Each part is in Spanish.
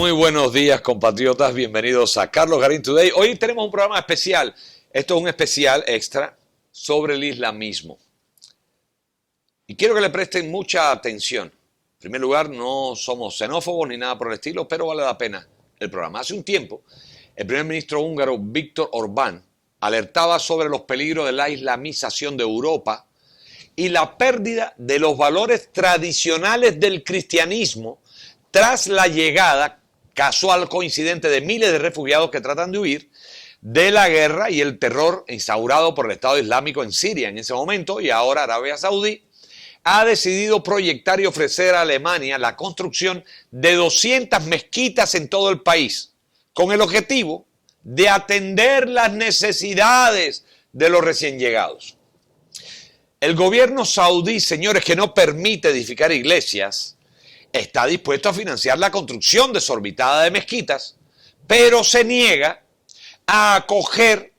Muy buenos días, compatriotas. Bienvenidos a Carlos Garín Today. Hoy tenemos un programa especial. Esto es un especial extra sobre el islamismo. Y quiero que le presten mucha atención. En primer lugar, no somos xenófobos ni nada por el estilo, pero vale la pena el programa. Hace un tiempo, el primer ministro húngaro Viktor Orbán alertaba sobre los peligros de la islamización de Europa y la pérdida de los valores tradicionales del cristianismo tras la llegada casual coincidente de miles de refugiados que tratan de huir de la guerra y el terror instaurado por el Estado Islámico en Siria en ese momento, y ahora Arabia Saudí ha decidido proyectar y ofrecer a Alemania la construcción de 200 mezquitas en todo el país, con el objetivo de atender las necesidades de los recién llegados. El gobierno saudí, señores, que no permite edificar iglesias, está dispuesto a financiar la construcción desorbitada de mezquitas, pero se niega a acoger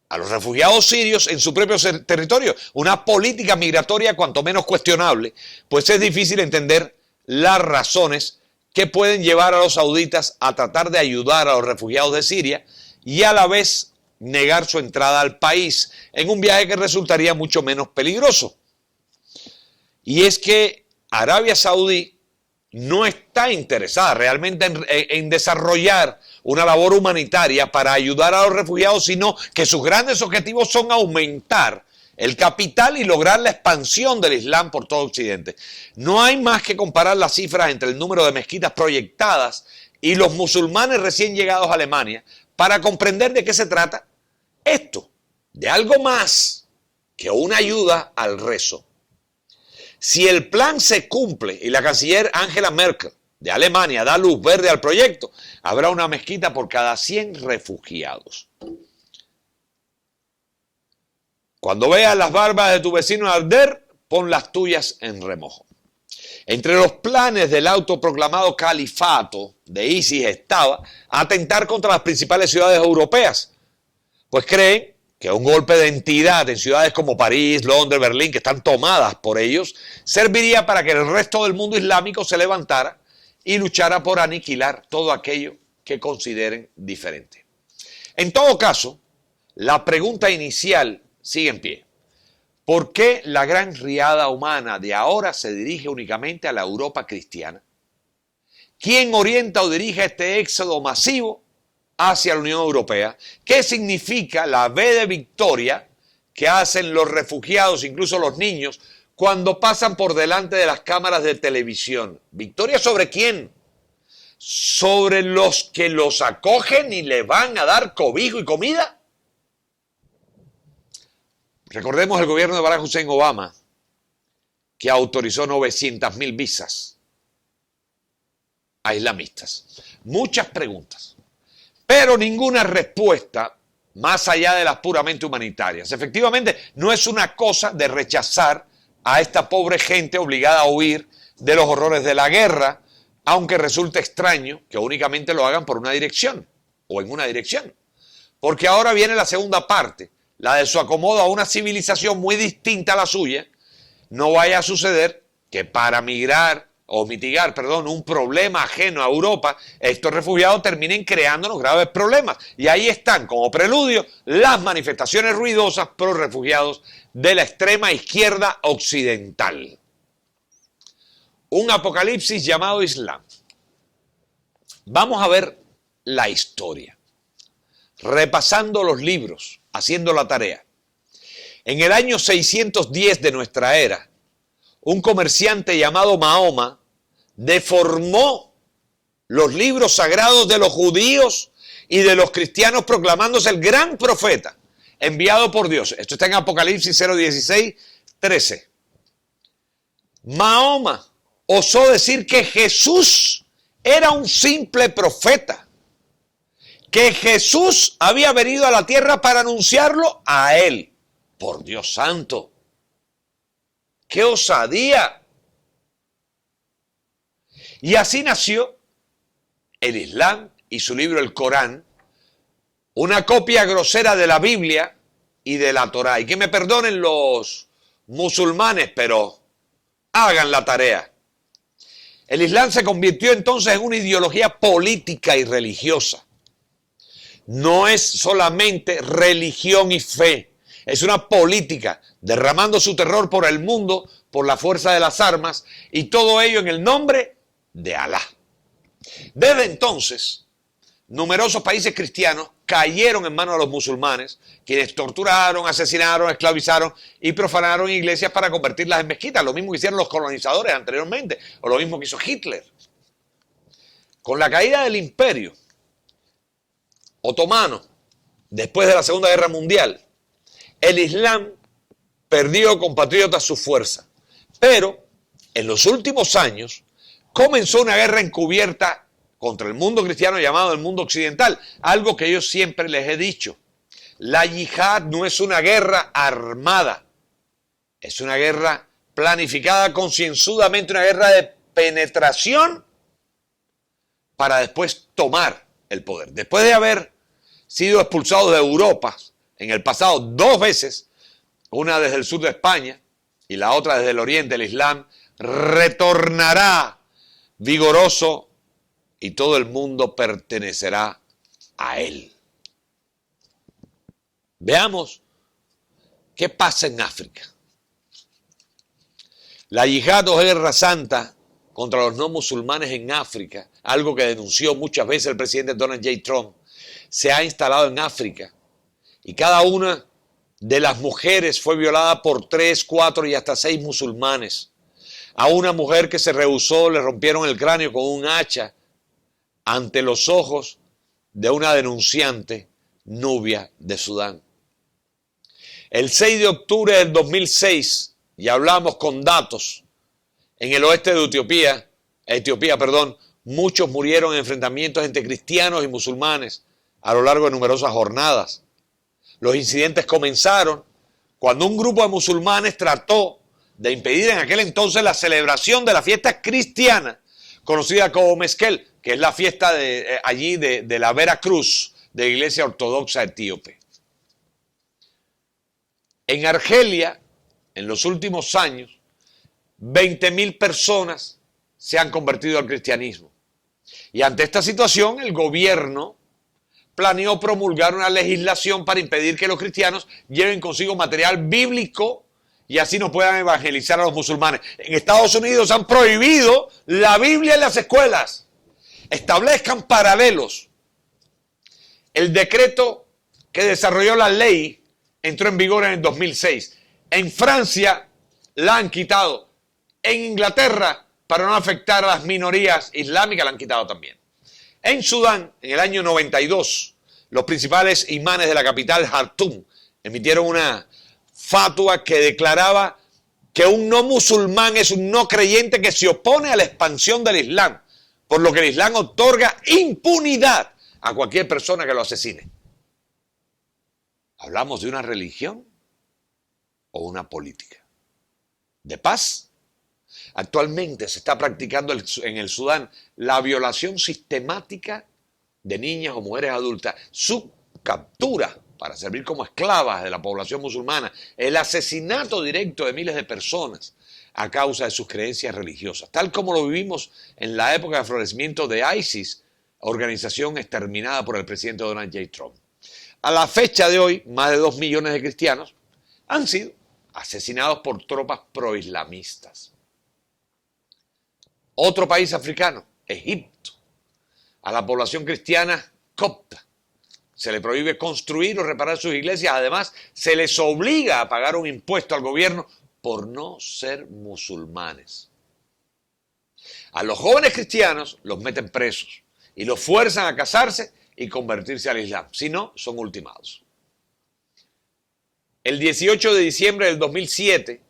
a los refugiados sirios en su propio territorio. Una política migratoria cuanto menos cuestionable, pues es difícil entender las razones que pueden llevar a los sauditas a tratar de ayudar a los refugiados de Siria y a la vez negar su entrada al país en un viaje que resultaría mucho menos peligroso. Y es que Arabia Saudí no está interesada realmente en desarrollar una labor humanitaria para ayudar a los refugiados, sino que sus grandes objetivos son aumentar el capital y lograr la expansión del Islam por todo Occidente. No hay más que comparar las cifras entre el número de mezquitas proyectadas y los musulmanes recién llegados a Alemania para comprender de qué se trata esto, de algo más que una ayuda al rezo. Si el plan se cumple y la canciller Angela Merkel de Alemania da luz verde al proyecto, habrá una mezquita por cada 100 refugiados. Cuando veas las barbas de tu vecino arder, pon las tuyas en remojo. Entre los planes del autoproclamado califato de ISIS estaba atentar contra las principales ciudades europeas, pues creen que un golpe de entidad en ciudades como París, Londres, Berlín, que están tomadas por ellos, serviría para que el resto del mundo islámico se levantara y luchara por aniquilar todo aquello que consideren diferente. En todo caso, la pregunta inicial sigue en pie. ¿Por qué la gran riada humana de ahora se dirige únicamente a la Europa cristiana? ¿Quién orienta o dirige este éxodo masivo hacia la Unión Europea? ¿Qué significa la V de victoria que hacen los refugiados, incluso los niños, cuando pasan por delante de las cámaras de televisión? ¿Victoria sobre quién? ¿Sobre los que los acogen y le van a dar cobijo y comida? Recordemos el gobierno de Barack Hussein Obama, que autorizó 900.000 visas a islamistas. Muchas preguntas, pero ninguna respuesta más allá de las puramente humanitarias. Efectivamente, no es una cosa de rechazar a esta pobre gente obligada a huir de los horrores de la guerra, aunque resulte extraño que únicamente lo hagan por una dirección o en una dirección. Porque ahora viene la segunda parte, la de su acomodo a una civilización muy distinta a la suya. No vaya a suceder que para mitigar un problema ajeno a Europa, estos refugiados terminen creándonos graves problemas. Y ahí están, como preludio, las manifestaciones ruidosas pro refugiados de la extrema izquierda occidental. Un apocalipsis llamado Islam. Vamos a ver la historia, repasando los libros, haciendo la tarea. En el año 610 de nuestra era, un comerciante llamado Mahoma deformó los libros sagrados de los judíos y de los cristianos, proclamándose el gran profeta enviado por Dios. Esto está en Apocalipsis 0:16-13. Mahoma osó decir que Jesús era un simple profeta, que Jesús había venido a la tierra para anunciarlo a él. Por Dios santo, ¡qué osadía! Y así nació el Islam y su libro el Corán, una copia grosera de la Biblia y de la Torá. Y que me perdonen los musulmanes, pero hagan la tarea. El Islam se convirtió entonces en una ideología política y religiosa. No es solamente religión y fe, es una política derramando su terror por el mundo, por la fuerza de las armas, y todo ello en el nombre de Alá. Desde entonces, numerosos países cristianos cayeron en manos de los musulmanes, quienes torturaron, asesinaron, esclavizaron y profanaron iglesias para convertirlas en mezquitas. Lo mismo que hicieron los colonizadores anteriormente, o lo mismo que hizo Hitler. Con la caída del imperio otomano, después de la Segunda Guerra Mundial, el Islam perdió, compatriotas, su fuerza. Pero en los últimos años comenzó una guerra encubierta contra el mundo cristiano llamado el mundo occidental, algo que yo siempre les he dicho. La yihad no es una guerra armada, es una guerra planificada concienzudamente, una guerra de penetración para después tomar el poder. Después de haber sido expulsados de Europa en el pasado 2 veces, una desde el sur de España y la otra desde el oriente, el Islam retornará vigoroso y todo el mundo pertenecerá a él. Veamos qué pasa en África. La yihad o guerra santa contra los no musulmanes en África, algo que denunció muchas veces el presidente Donald J. Trump, se ha instalado en África y cada una de las mujeres fue violada por 3, 4 y hasta 6 musulmanes. A una mujer que se rehusó le rompieron el cráneo con un hacha ante los ojos de una denunciante nubia de Sudán. El 6 de octubre del 2006, y hablamos con datos, en el oeste de Etiopía, muchos murieron en enfrentamientos entre cristianos y musulmanes a lo largo de numerosas jornadas. Los incidentes comenzaron cuando un grupo de musulmanes trató de impedir en aquel entonces la celebración de la fiesta cristiana, conocida como Meskel, que es la fiesta de la Vera Cruz, de la Iglesia Ortodoxa Etíope. En Argelia, en los últimos años, 20.000 personas se han convertido al cristianismo. Y ante esta situación, el gobierno planeó promulgar una legislación para impedir que los cristianos lleven consigo material bíblico y así no puedan evangelizar a los musulmanes. En Estados Unidos han prohibido la Biblia en las escuelas. Establezcan paralelos. El decreto que desarrolló la ley entró en vigor en el 2006. En Francia la han quitado. En Inglaterra, para no afectar a las minorías islámicas, la han quitado también. En Sudán, en el año 92, los principales imanes de la capital, Jartum, emitieron una fatua que declaraba que un no musulmán es un no creyente que se opone a la expansión del Islam, por lo que el Islam otorga impunidad a cualquier persona que lo asesine. ¿Hablamos de una religión o una política de paz? Actualmente se está practicando en el Sudán la violación sistemática de niñas o mujeres adultas, su captura para servir como esclavas de la población musulmana, el asesinato directo de miles de personas a causa de sus creencias religiosas, tal como lo vivimos en la época de florecimiento de ISIS, organización exterminada por el presidente Donald J. Trump. A la fecha de hoy, más de 2 millones de cristianos han sido asesinados por tropas proislamistas. Otro país africano, Egipto, a la población cristiana copta se le prohíbe construir o reparar sus iglesias. Además, se les obliga a pagar un impuesto al gobierno por no ser musulmanes. A los jóvenes cristianos los meten presos y los fuerzan a casarse y convertirse al Islam. Si no, son ultimados. El 18 de diciembre del 2007,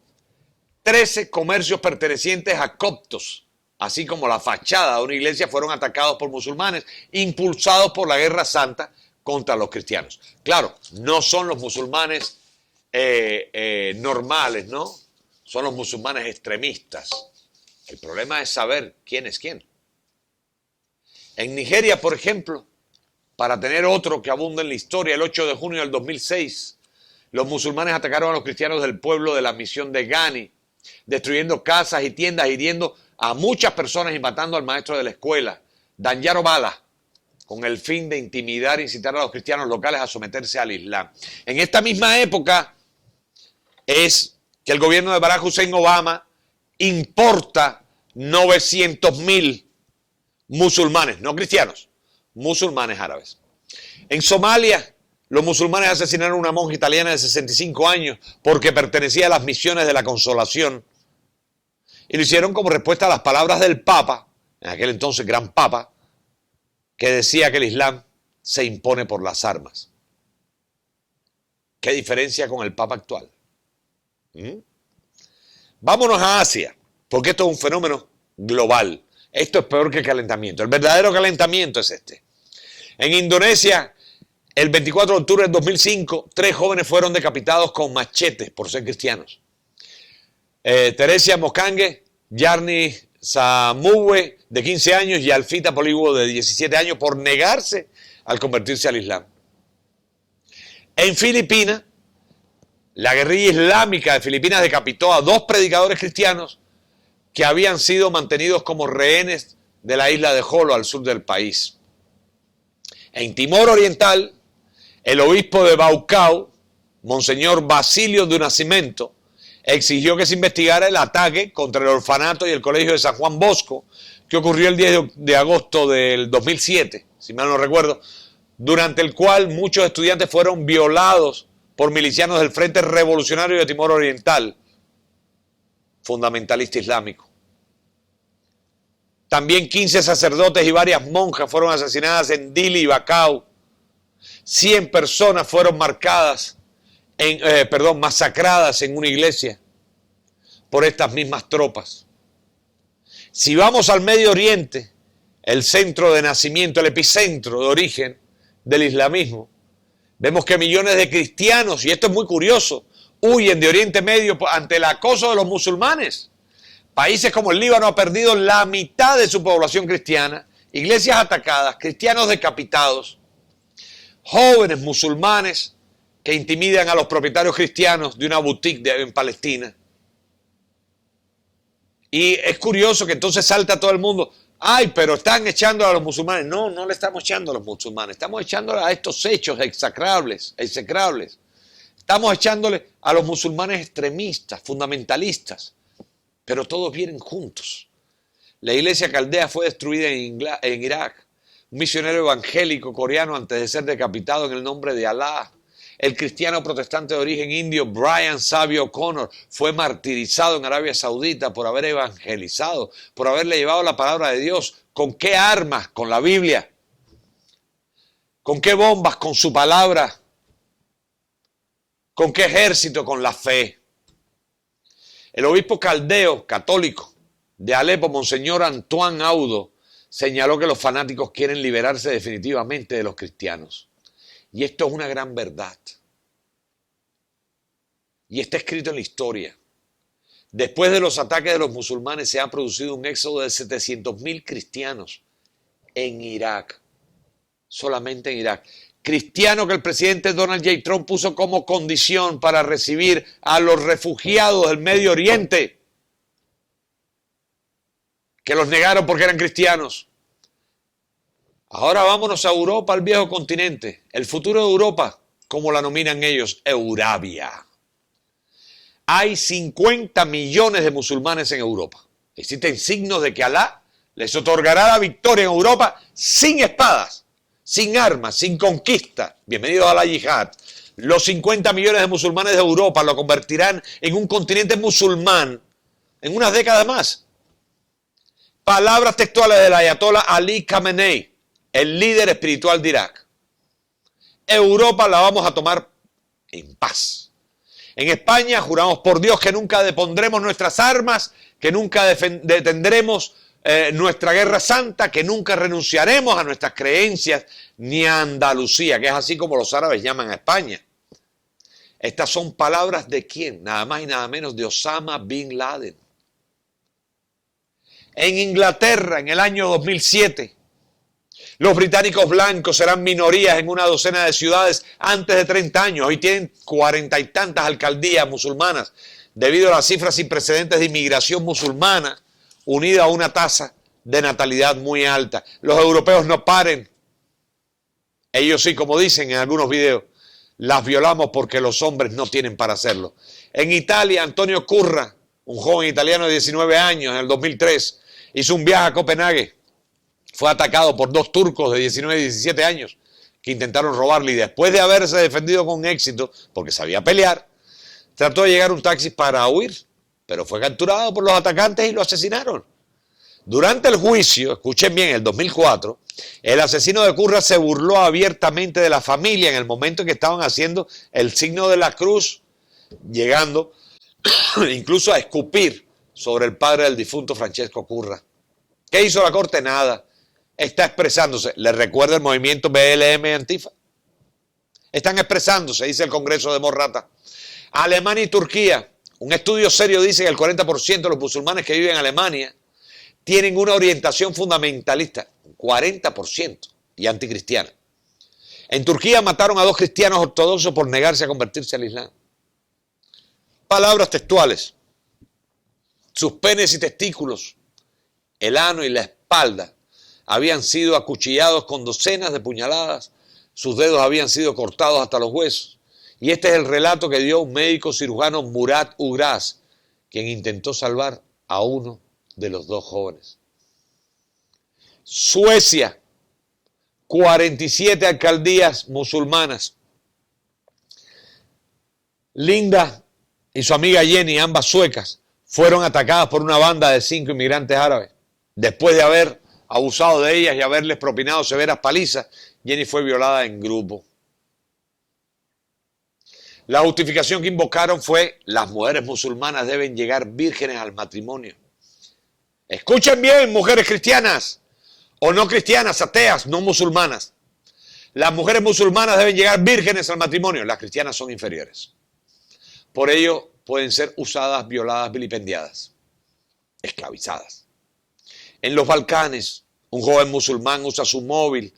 13 comercios pertenecientes a coptos, así como la fachada de una iglesia, fueron atacados por musulmanes, impulsados por la Guerra Santa contra los cristianos. Claro, no son los musulmanes normales, ¿no? Son los musulmanes extremistas. El problema es saber quién es quién. En Nigeria, por ejemplo, para tener otro que abunda en la historia, el 8 de junio del 2006, los musulmanes atacaron a los cristianos del pueblo de la misión de Gani, destruyendo casas y tiendas, hiriendo a muchas personas y matando al maestro de la escuela, Danjaro Bala, con el fin de intimidar e incitar a los cristianos locales a someterse al Islam. En esta misma época es que el gobierno de Barack Hussein Obama importa 900.000 musulmanes, no cristianos, musulmanes árabes. En Somalia, los musulmanes asesinaron a una monja italiana de 65 años porque pertenecía a las misiones de la Consolación. Y lo hicieron como respuesta a las palabras del Papa, en aquel entonces gran Papa, que decía que el Islam se impone por las armas. ¿Qué diferencia con el Papa actual? Vámonos a Asia, porque esto es un fenómeno global. Esto es peor que el calentamiento. El verdadero calentamiento es este. En Indonesia, el 24 de octubre del 2005, 3 jóvenes fueron decapitados con machetes por ser cristianos. Teresia Mokange, Yarni Samuwe, de 15 años, y Alfita Poliwo, de 17 años, por negarse al convertirse al Islam. En Filipinas, la guerrilla islámica de Filipinas decapitó a 2 predicadores cristianos que habían sido mantenidos como rehenes de la isla de Jolo, al sur del país. En Timor Oriental, el obispo de Baucau, Monseñor Basilio do Nascimento, exigió que se investigara el ataque contra el orfanato y el colegio de San Juan Bosco, que ocurrió el 10 de agosto del 2007, si mal no recuerdo, durante el cual muchos estudiantes fueron violados por milicianos del Frente Revolucionario de Timor Oriental, fundamentalista islámico. También 15 sacerdotes y varias monjas fueron asesinadas en Dili y Bacau. 100 personas fueron masacradas en una iglesia por estas mismas tropas. Si vamos al Medio Oriente, el centro de nacimiento, el epicentro de origen del islamismo, vemos que millones de cristianos, y esto es muy curioso, huyen de Oriente Medio ante el acoso de los musulmanes. Países como el Líbano ha perdido la mitad de su población cristiana, iglesias atacadas, cristianos decapitados, jóvenes musulmanes que intimidan a los propietarios cristianos de una boutique en Palestina. Y es curioso que entonces salta todo el mundo, ay, pero están echando a los musulmanes. No, no le estamos echando a los musulmanes, estamos echándole a estos hechos execrables. Estamos echándole a los musulmanes extremistas, fundamentalistas, pero todos vienen juntos. La iglesia caldea fue destruida en Irak. Un misionero evangélico coreano, antes de ser decapitado en el nombre de Alá. El cristiano protestante de origen indio Brian Savio O'Connor fue martirizado en Arabia Saudita por haber evangelizado, por haberle llevado la palabra de Dios. ¿Con qué armas? Con la Biblia. ¿Con qué bombas? Con su palabra. ¿Con qué ejército? Con la fe. El obispo caldeo católico de Alepo, Monseñor Antoine Audo, señaló que los fanáticos quieren liberarse definitivamente de los cristianos. Y esto es una gran verdad. Y está escrito en la historia. Después de los ataques de los musulmanes se ha producido un éxodo de 700.000 cristianos en Irak. Solamente en Irak. Cristiano que el presidente Donald J. Trump puso como condición para recibir a los refugiados del Medio Oriente, que los negaron porque eran cristianos. Ahora vámonos a Europa, al viejo continente. El futuro de Europa, como la nominan ellos, Eurabia. Hay 50 millones de musulmanes en Europa. Existen signos de que Alá les otorgará la victoria en Europa sin espadas, sin armas, sin conquista. Bienvenidos a la yihad. Los 50 millones de musulmanes de Europa lo convertirán en un continente musulmán en unas décadas más. Palabras textuales del ayatollah Ali Khamenei, el líder espiritual de Irak. Europa la vamos a tomar en paz. En España juramos por Dios que nunca depondremos nuestras armas, que nunca detendremos nuestra guerra santa, que nunca renunciaremos a nuestras creencias, ni a Andalucía, que es así como los árabes llaman a España. Estas son palabras de ¿quién? Nada más y nada menos de Osama Bin Laden. En Inglaterra, en el año 2007, los británicos blancos serán minorías en una docena de ciudades antes de 30 años. Hoy tienen 40 y tantas alcaldías musulmanas debido a las cifras sin precedentes de inmigración musulmana, unida a una tasa de natalidad muy alta. Los europeos no paren. Ellos sí, como dicen en algunos videos, las violamos porque los hombres no tienen para hacerlo. En Italia, Antonio Curra, un joven italiano de 19 años, en el 2003, hizo un viaje a Copenhague. Fue atacado por dos turcos de 19 y 17 años que intentaron robarle y después de haberse defendido con éxito, porque sabía pelear, trató de llegar a un taxi para huir, pero fue capturado por los atacantes y lo asesinaron. Durante el juicio, escuchen bien, en el 2004, el asesino de Curra se burló abiertamente de la familia en el momento en que estaban haciendo el signo de la cruz, llegando incluso a escupir sobre el padre del difunto Francesco Curra. ¿Qué hizo la corte? Nada. Está expresándose. ¿Le recuerda el movimiento BLM Antifa? Están expresándose, dice el Congreso de Morrata. Alemania y Turquía. Un estudio serio dice que el 40% de los musulmanes que viven en Alemania tienen una orientación fundamentalista, un 40%, y anticristiana. En Turquía mataron a 2 cristianos ortodoxos por negarse a convertirse al Islam. Palabras textuales. Sus penes y testículos, el ano y la espalda habían sido acuchillados con docenas de puñaladas, sus dedos habían sido cortados hasta los huesos. Y este es el relato que dio un médico cirujano, Murat Ugras, quien intentó salvar a uno de los 2 jóvenes. Suecia, 47 alcaldías musulmanas. Linda y su amiga Jenny, ambas suecas, fueron atacadas por una banda de 5 inmigrantes árabes. Después de haber abusado de ellas y haberles propinado severas palizas, Jenny fue violada en grupo. La justificación que invocaron fue: las mujeres musulmanas deben llegar vírgenes al matrimonio. Escuchen bien, mujeres cristianas o no cristianas, ateas, no musulmanas. Las mujeres musulmanas deben llegar vírgenes al matrimonio. Las cristianas son inferiores. Por ello pueden ser usadas, violadas, vilipendiadas, esclavizadas. En los Balcanes, un joven musulmán usa su móvil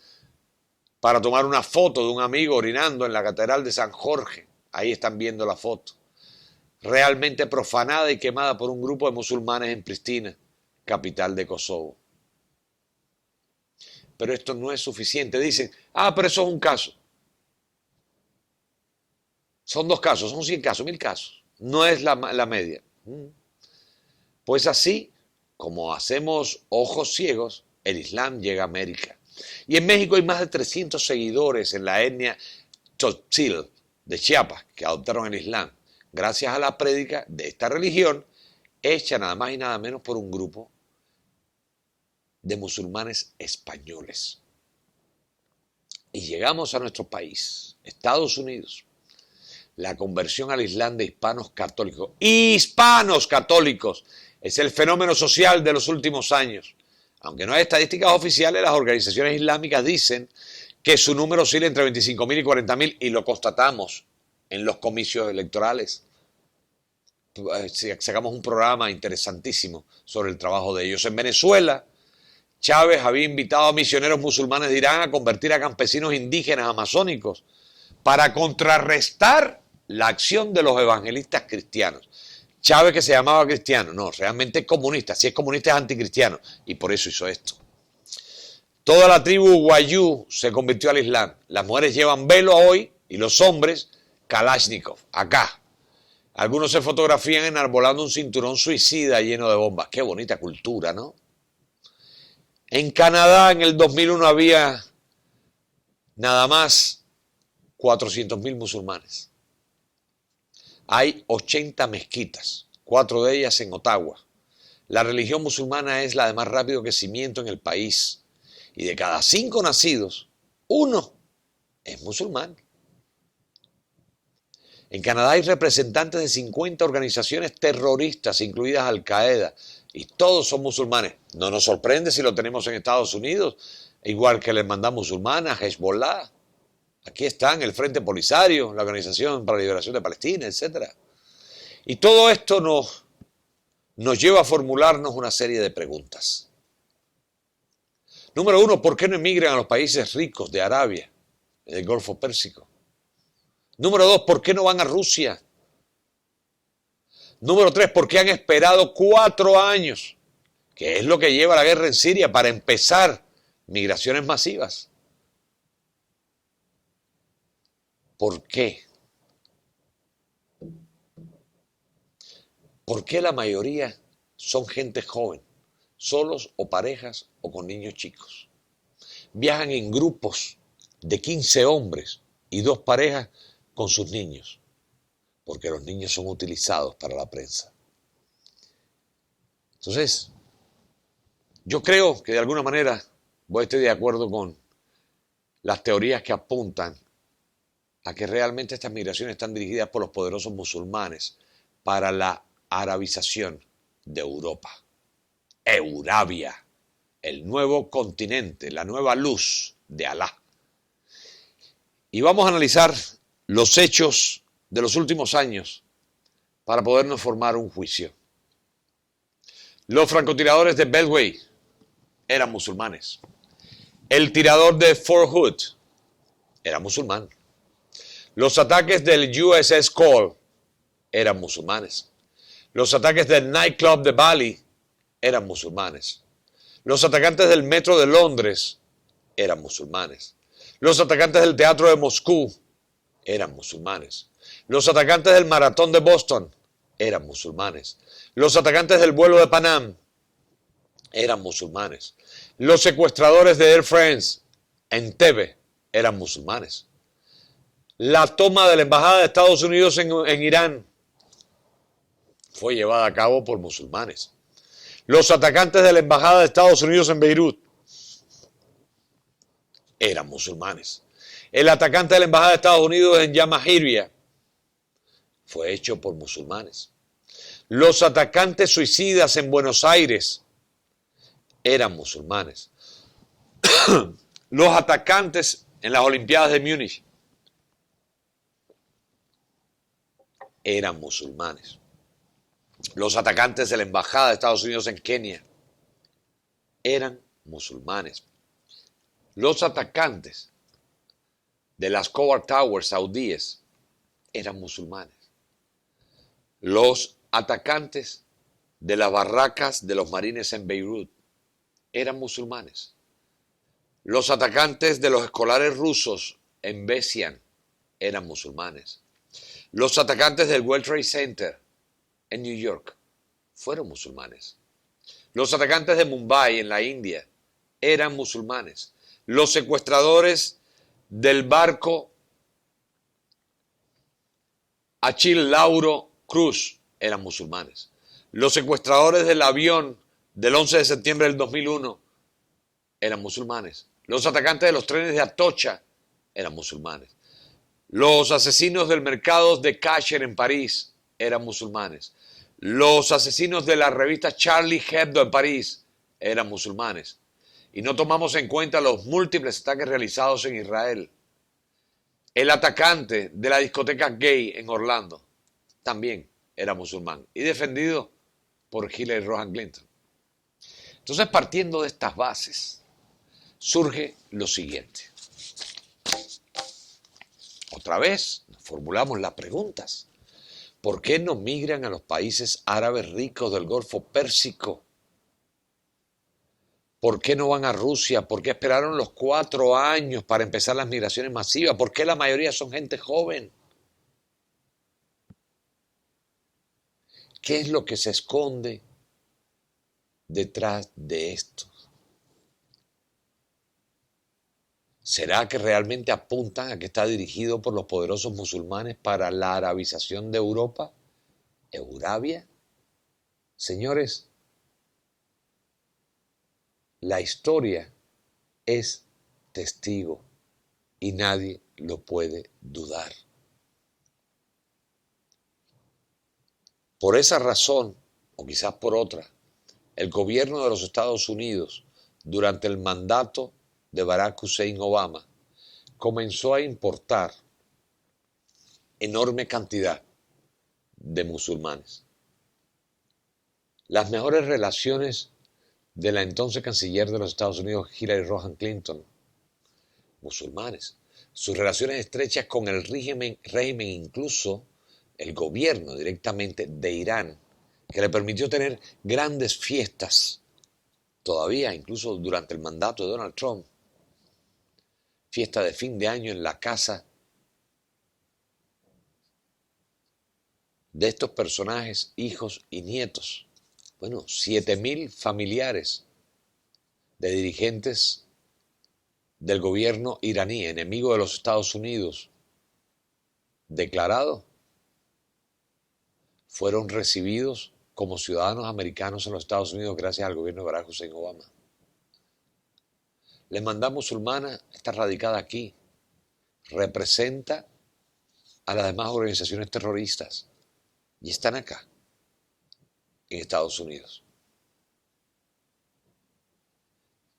para tomar una foto de un amigo orinando en la Catedral de San Jorge. Ahí están viendo la foto. Realmente profanada y quemada por un grupo de musulmanes en Pristina, capital de Kosovo. Pero esto no es suficiente. Dicen, pero eso es un caso. Son 2 casos, son 100 casos, 1000 casos. No es la media. Pues así como hacemos ojos ciegos, el Islam llega a América. Y en México hay más de 300 seguidores en la etnia Tzotzil de Chiapas que adoptaron el Islam gracias a la prédica de esta religión hecha nada más y nada menos por un grupo de musulmanes españoles. Y llegamos a nuestro país, Estados Unidos. La conversión al Islam de hispanos católicos. ¡Hispanos católicos! Es el fenómeno social de los últimos años. Aunque no hay estadísticas oficiales, las organizaciones islámicas dicen que su número oscila entre 25.000 y 40.000 y lo constatamos en los comicios electorales. Sacamos un programa interesantísimo sobre el trabajo de ellos. En Venezuela, Chávez había invitado a misioneros musulmanes de Irán a convertir a campesinos indígenas amazónicos para contrarrestar la acción de los evangelistas cristianos. Chávez, que se llamaba cristiano, no, realmente es comunista. Si es comunista es anticristiano y por eso hizo esto. Toda la tribu Wayuu se convirtió al Islam. Las mujeres llevan velo hoy y los hombres Kalashnikov, acá. Algunos se fotografían enarbolando un cinturón suicida lleno de bombas. Qué bonita cultura, ¿no? En Canadá en el 2001 había nada más 400.000 musulmanes. Hay 80 mezquitas, 4 de ellas en Ottawa. La religión musulmana es la de más rápido crecimiento en el país. Y de cada 5 nacidos, 1 es musulmán. En Canadá hay representantes de 50 organizaciones terroristas, incluidas Al Qaeda, y todos son musulmanes. No nos sorprende si lo tenemos en Estados Unidos, igual que la Hermandad Musulmana, Hezbollah. Aquí están el Frente Polisario, la Organización para la Liberación de Palestina, etc. Y todo esto nos lleva a formularnos una serie de preguntas. Número 1, ¿por qué no emigran a los países ricos de Arabia, del Golfo Pérsico? Número 2, ¿por qué no van a Rusia? Número 3, ¿por qué han esperado 4 años que es lo que lleva a la guerra en Siria, para empezar migraciones masivas. ¿Por qué? ¿Por qué la mayoría son gente joven, solos o parejas o con niños chicos? Viajan en grupos de 15 hombres y 2 parejas con sus niños, porque los niños son utilizados para la prensa. Entonces, yo creo que de alguna manera voy a estar de acuerdo con las teorías que apuntan a que realmente estas migraciones están dirigidas por los poderosos musulmanes para la arabización de Europa. Eurabia, el nuevo continente, la nueva luz de Alá. Y vamos a analizar los hechos de los últimos años para podernos formar un juicio. Los francotiradores de Beltway eran musulmanes. El tirador de Fort Hood era musulmán. Los ataques del USS Cole eran musulmanes. Los ataques del nightclub de Bali eran musulmanes. Los atacantes del metro de Londres eran musulmanes. Los atacantes del teatro de Moscú eran musulmanes. Los atacantes del maratón de Boston eran musulmanes. Los atacantes del vuelo de Panam eran musulmanes. Los secuestradores de Air France en Tebe eran musulmanes. La toma de la embajada de Estados Unidos en Irán fue llevada a cabo por musulmanes. Los atacantes de la embajada de Estados Unidos en Beirut eran musulmanes. El atacante de la embajada de Estados Unidos en Yamahiria fue hecho por musulmanes. Los atacantes suicidas en Buenos Aires eran musulmanes. Los atacantes en las Olimpiadas de Múnich eran musulmanes. Los atacantes de la embajada de Estados Unidos en Kenia eran musulmanes. Los atacantes de las Coward Towers saudíes eran musulmanes. Los atacantes de las barracas de los marines en Beirut eran musulmanes. Los atacantes de los escolares rusos en Besian eran musulmanes. Los atacantes del World Trade Center en New York fueron musulmanes. Los atacantes de Mumbai en la India eran musulmanes. Los secuestradores del barco Achille Lauro Cruz eran musulmanes. Los secuestradores del avión del 11 de septiembre del 2001 eran musulmanes. Los atacantes de los trenes de Atocha eran musulmanes. Los asesinos del mercado de Kasher en París eran musulmanes. Los asesinos de la revista Charlie Hebdo en París eran musulmanes. Y no tomamos en cuenta los múltiples ataques realizados en Israel. El atacante de la discoteca gay en Orlando también era musulmán y defendido por Hillary Rodham Clinton. Entonces, partiendo de estas bases, surge lo siguiente. Otra vez nos formulamos las preguntas. ¿Por qué no migran a los países árabes ricos del Golfo Pérsico? ¿Por qué no van a Rusia? ¿Por qué esperaron los 4 años para empezar las migraciones masivas? ¿Por qué la mayoría son gente joven? ¿Qué es lo que se esconde detrás de esto? ¿Será que realmente apuntan a que está dirigido por los poderosos musulmanes para la arabización de Europa? ¿Eurabia? Señores, la historia es testigo y nadie lo puede dudar. Por esa razón, o quizás por otra, el gobierno de los Estados Unidos, durante el mandato de Barack Hussein Obama, comenzó a importar enorme cantidad de musulmanes. Las mejores relaciones de la entonces canciller de los Estados Unidos, Hillary Rodham Clinton, musulmanes. Sus relaciones estrechas con el régimen, incluso el gobierno directamente de Irán, que le permitió tener grandes fiestas todavía, incluso durante el mandato de Donald Trump, fiesta de fin de año en la casa de estos personajes, hijos y nietos. Bueno, 7.000 familiares de dirigentes del gobierno iraní, enemigo de los Estados Unidos, declarados, fueron recibidos como ciudadanos americanos en los Estados Unidos gracias al gobierno de Barack Hussein Obama. La hermandad musulmana está radicada aquí, representa a las demás organizaciones terroristas y están acá, en Estados Unidos.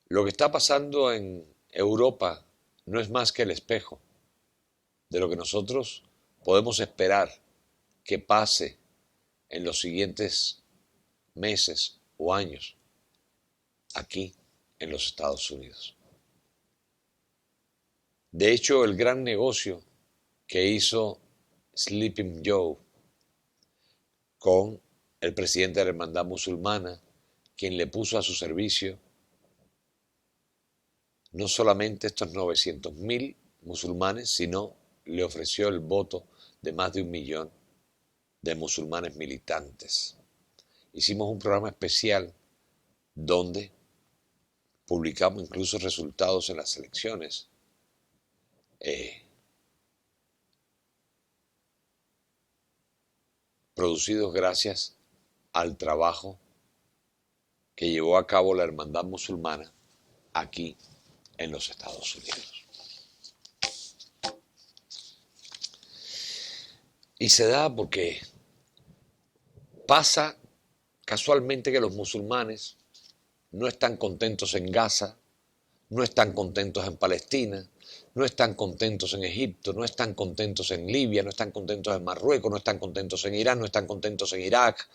Lo que está pasando en Europa no es más que el espejo de lo que nosotros podemos esperar que pase en los siguientes meses o años aquí en los Estados Unidos. De hecho, el gran negocio que hizo Sleeping Joe con el presidente de la Hermandad Musulmana, quien le puso a su servicio no solamente estos 900.000 musulmanes, sino le ofreció el voto de más de 1 millón de musulmanes militantes. Hicimos un programa especial donde publicamos incluso resultados en las elecciones producidos gracias al trabajo que llevó a cabo la Hermandad Musulmana aquí en los Estados Unidos. Y se da porque pasa casualmente que los musulmanes no están contentos en Gaza, no están contentos en Palestina, no están contentos en Egipto, no están contentos en Libia, no están contentos en Marruecos, no están contentos en Irán, no están contentos en Irak,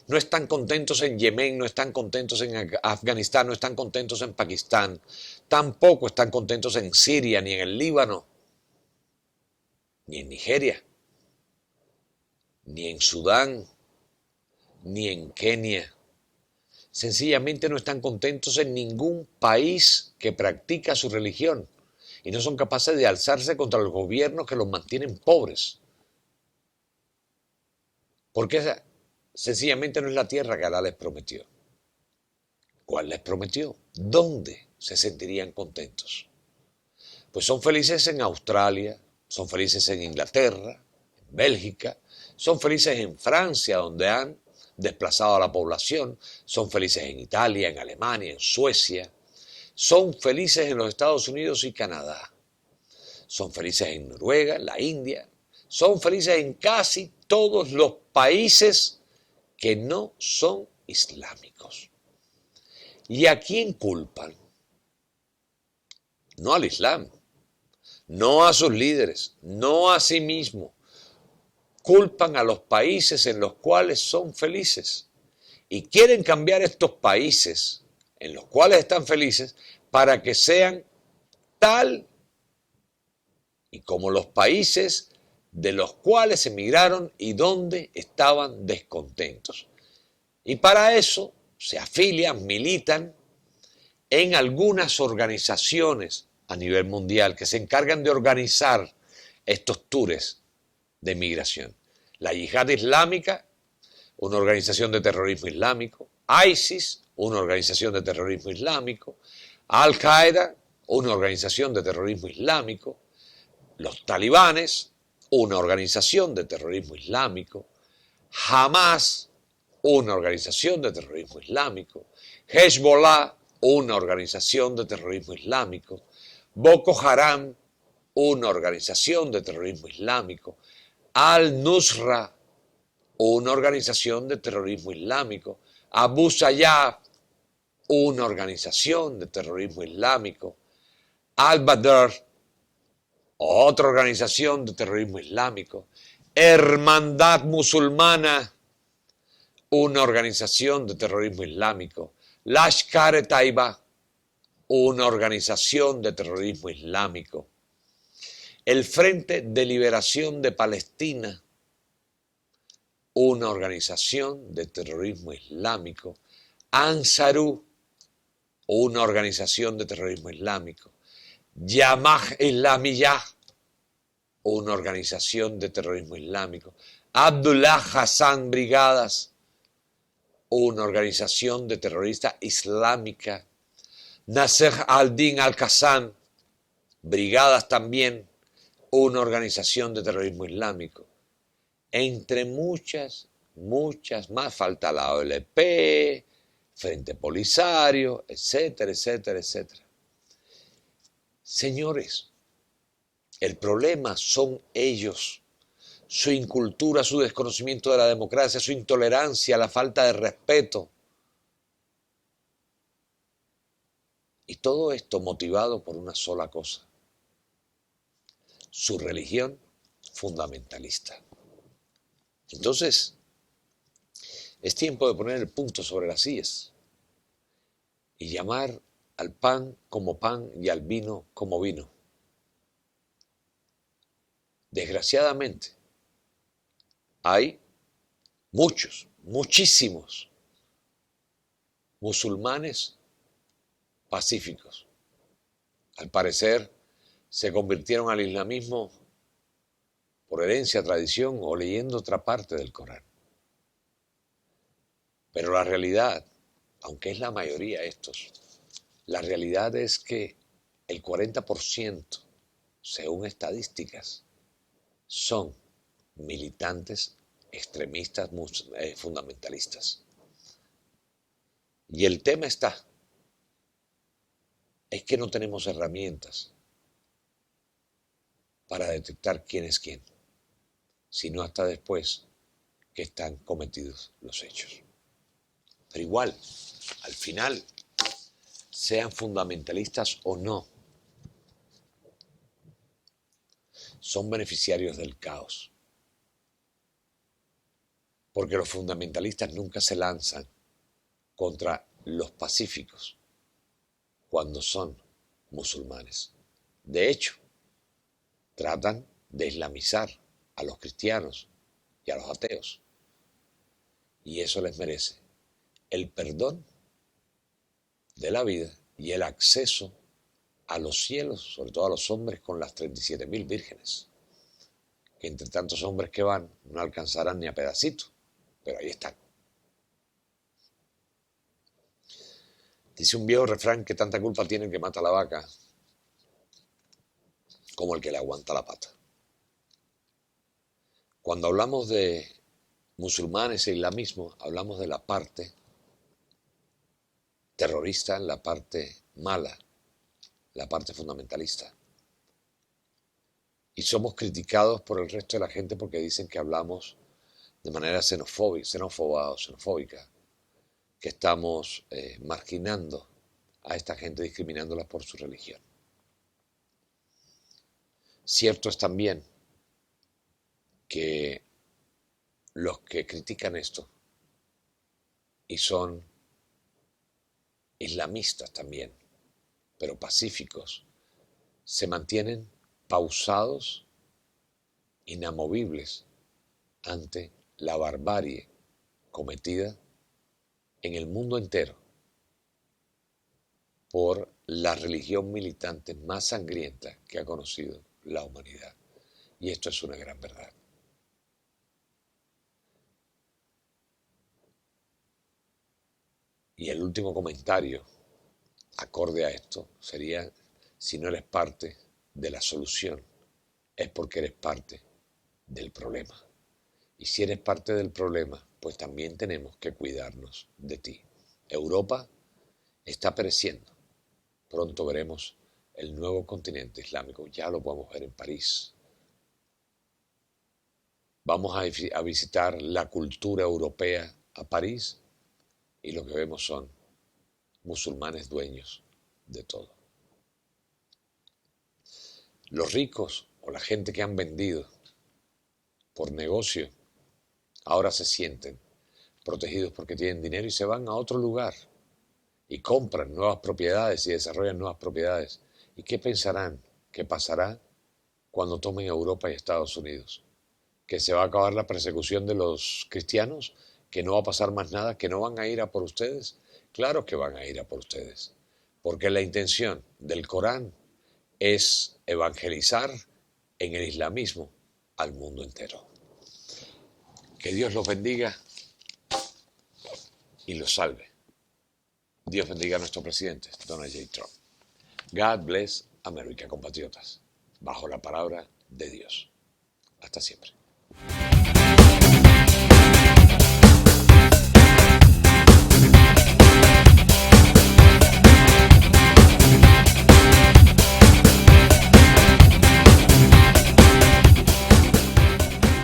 no están contentos en Yemen, no están contentos en Afganistán, no están contentos en Pakistán, tampoco están contentos en Siria, ni en el Líbano, ni en Nigeria, ni en Sudán, ni en Kenia. Sencillamente no están contentos en ningún país que practica su religión y no son capaces de alzarse contra los gobiernos que los mantienen pobres. Porque esa sencillamente no es la tierra que Alá les prometió. ¿Cuál les prometió? ¿Dónde se sentirían contentos? Pues son felices en Australia, son felices en Inglaterra, en Bélgica, son felices en Francia, donde han desplazado a la población, son felices en Italia, en Alemania, en Suecia, son felices en los Estados Unidos y Canadá, son felices en Noruega, en la India, son felices en casi todos los países que no son islámicos. ¿Y a quién culpan? No al Islam, no a sus líderes, no a sí mismos. Culpan a los países en los cuales son felices y quieren cambiar estos países en los cuales están felices para que sean tal y como los países de los cuales emigraron y donde estaban descontentos. Y para eso se afilian, militan en algunas organizaciones a nivel mundial que se encargan de organizar estos tours de migración. La Yihad Islámica, una organización de terrorismo islámico, ISIS, una organización de terrorismo islámico, Al-Qaeda, una organización de terrorismo islámico, los talibanes, una organización de terrorismo islámico, Hamas, una organización de terrorismo islámico, Hezbollah, una organización de terrorismo islámico, Boko Haram, una organización de terrorismo islámico, Al-Nusra, una organización de terrorismo islámico, Abu Sayyaf, una organización de terrorismo islámico, Al-Badr, otra organización de terrorismo islámico, Hermandad Musulmana, una organización de terrorismo islámico, Lashkar-e-Taiba, una organización de terrorismo islámico, el Frente de Liberación de Palestina, una organización de terrorismo islámico, Ansarú, o una organización de terrorismo islámico. Yamah Islamiyah o una organización de terrorismo islámico. Abdullah Hassan Brigadas o una organización de terrorista islámica. Nasser al-Din al-Qassam, brigadas también, o una organización de terrorismo islámico. Entre muchas más, falta la OLP, Frente Polisario, etcétera, etcétera, etcétera. Señores, el problema son ellos, su incultura, su desconocimiento de la democracia, su intolerancia, la falta de respeto. Y todo esto motivado por una sola cosa, su religión fundamentalista. Entonces, es tiempo de poner el punto sobre las íes y llamar al pan como pan y al vino como vino. Desgraciadamente, hay muchísimos musulmanes pacíficos. Al parecer, se convirtieron al islamismo por herencia, tradición o leyendo otra parte del Corán. Pero la realidad, aunque es la mayoría estos, la realidad es que el 40%, según estadísticas, son militantes extremistas fundamentalistas. Y el tema es que no tenemos herramientas para detectar quién es quién, sino hasta después que están cometidos los hechos. Pero igual, al final, sean fundamentalistas o no, son beneficiarios del caos. Porque los fundamentalistas nunca se lanzan contra los pacíficos cuando son musulmanes. De hecho, tratan de islamizar a los cristianos y a los ateos. Y eso les merece el perdón de la vida y el acceso a los cielos, sobre todo a los hombres con las 37.000 vírgenes, que entre tantos hombres que van no alcanzarán ni a pedacito, pero ahí están. Dice un viejo refrán que tanta culpa tiene el que mata a la vaca como el que le aguanta la pata. Cuando hablamos de musulmanes e islamismo, hablamos de la parte terrorista, la parte mala, la parte fundamentalista. Y somos criticados por el resto de la gente porque dicen que hablamos de manera xenófoba o xenofóbica, que estamos marginando a esta gente, discriminándola por su religión. Cierto es también que los que critican esto y son islamistas también, pero pacíficos, se mantienen pausados, inamovibles ante la barbarie cometida en el mundo entero por la religión militante más sangrienta que ha conocido la humanidad. Y esto es una gran verdad. Y el último comentario, acorde a esto, sería: si no eres parte de la solución, es porque eres parte del problema. Y si eres parte del problema, pues también tenemos que cuidarnos de ti. Europa está pereciendo. Pronto veremos el nuevo continente islámico. Ya lo podemos ver en París. Vamos a visitar la cultura europea a París y lo que vemos son musulmanes dueños de todo. Los ricos o la gente que han vendido por negocio ahora se sienten protegidos porque tienen dinero y se van a otro lugar y compran nuevas propiedades y desarrollan nuevas propiedades. ¿Y qué pensarán? ¿Qué pasará cuando tomen Europa y Estados Unidos? ¿Que se va a acabar la persecución de los cristianos? ¿Que no va a pasar más nada? ¿Que no van a ir a por ustedes? Claro que van a ir a por ustedes. porque la intención del Corán es evangelizar en el islamismo al mundo entero. Que Dios los bendiga y los salve. Dios bendiga a nuestro presidente, Donald J. Trump. God bless America, compatriotas, bajo la palabra de Dios. Hasta siempre.